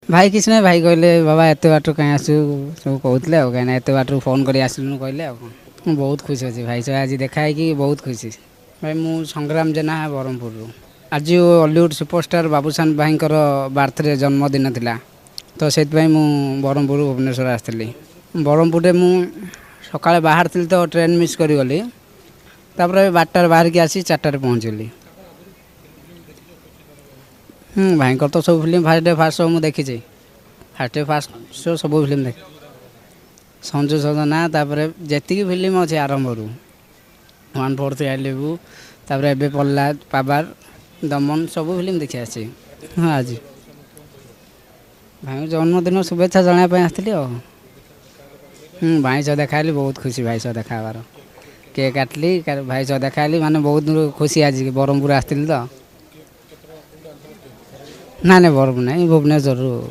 ଭାଇ କିଛି ନାହିଁ, ଭାଇ କହିଲେ ବାବା ଏତେ ବାଟରୁ କାହିଁ ଆସିଛୁ ସବୁ କହୁଥିଲେ ଆଉ, କାହିଁକିନା ଏତେ ବାଟରୁ ଫୋନ୍ କରି ଆସିଲୁନୁ କହିଲେ ଆଉ କ'ଣ। ମୁଁ ବହୁତ ଖୁସି ଅଛି ଭାଇ ସହ ଆଜି ଦେଖା ହେଇକି ବହୁତ ଖୁସି। ଭାଇ ମୁଁ ସଂଗ୍ରାମ ଜେନା ବ୍ରହ୍ମପୁରରୁ। ଆଜି ଅଲିଉଡ଼ ସୁପରଷ୍ଟାର ବାବୁସାନ ଭାଇଙ୍କର ବାର୍ଥଡେ ଜନ୍ମଦିନ ଥିଲା, ତ ସେଥିପାଇଁ ମୁଁ ବ୍ରହ୍ମପୁର ଭୁବନେଶ୍ୱର ଆସିଥିଲି। ବ୍ରହ୍ମପୁରରେ ମୁଁ ସକାଳେ ବାହାରିଥିଲି ତ ଟ୍ରେନ୍ ମିସ୍ କରିଗଲି, ତାପରେ 12ଟାରେ ବାହାରିକି ଆସି 4ଟାରେ ପହଞ୍ଚିଗଲି। ଭାଇଙ୍କର ତ ସବୁ film first day first show ମୁଁ ଦେଖିଛି। ଫାର୍ଷ୍ଟ ଡେ ଫାର୍ଷ୍ଟ ଶୋ ସବୁ ଫିଲ୍ମ ଦେଖେ। ସଞ୍ଜୁ ସଦନା, ତାପରେ ଯେତିକି ଫିଲ୍ମ ଅଛି ଆରମ୍ଭରୁ 143 ଆଇ ଲଭ୍ ୟୁ, ତାପରେ ଏବେ ପ୍ରହ୍ଲାଦ, ପାବାର, ଦମନ ସବୁ ଫିଲ୍ମ ଦେଖି ଆସିଛି। ହଁ ଆଜି ଭାଇଙ୍କ ଜନ୍ମଦିନ ଶୁଭେଚ୍ଛା ଜଣାଇବା ପାଇଁ ଆସିଥିଲି ଆଉ। ଭାଇ ସହ ଦେଖା ହେଲି, ବହୁତ ଖୁସି ଭାଇ ସହ ଦେଖା ହେବାର। କେକ୍ କାଟିଲି, ଭାଇ ସହ ଦେଖା ହେଲି, ମାନେ ବହୁତ ଖୁସି ଆଜି ବ୍ରହ୍ମପୁର ଆସିଥିଲି ତ। ନାଇଁ ନାଇଁ ବରହମପୁର ନାହିଁ, ଭୁବନେଶ୍ୱରରୁ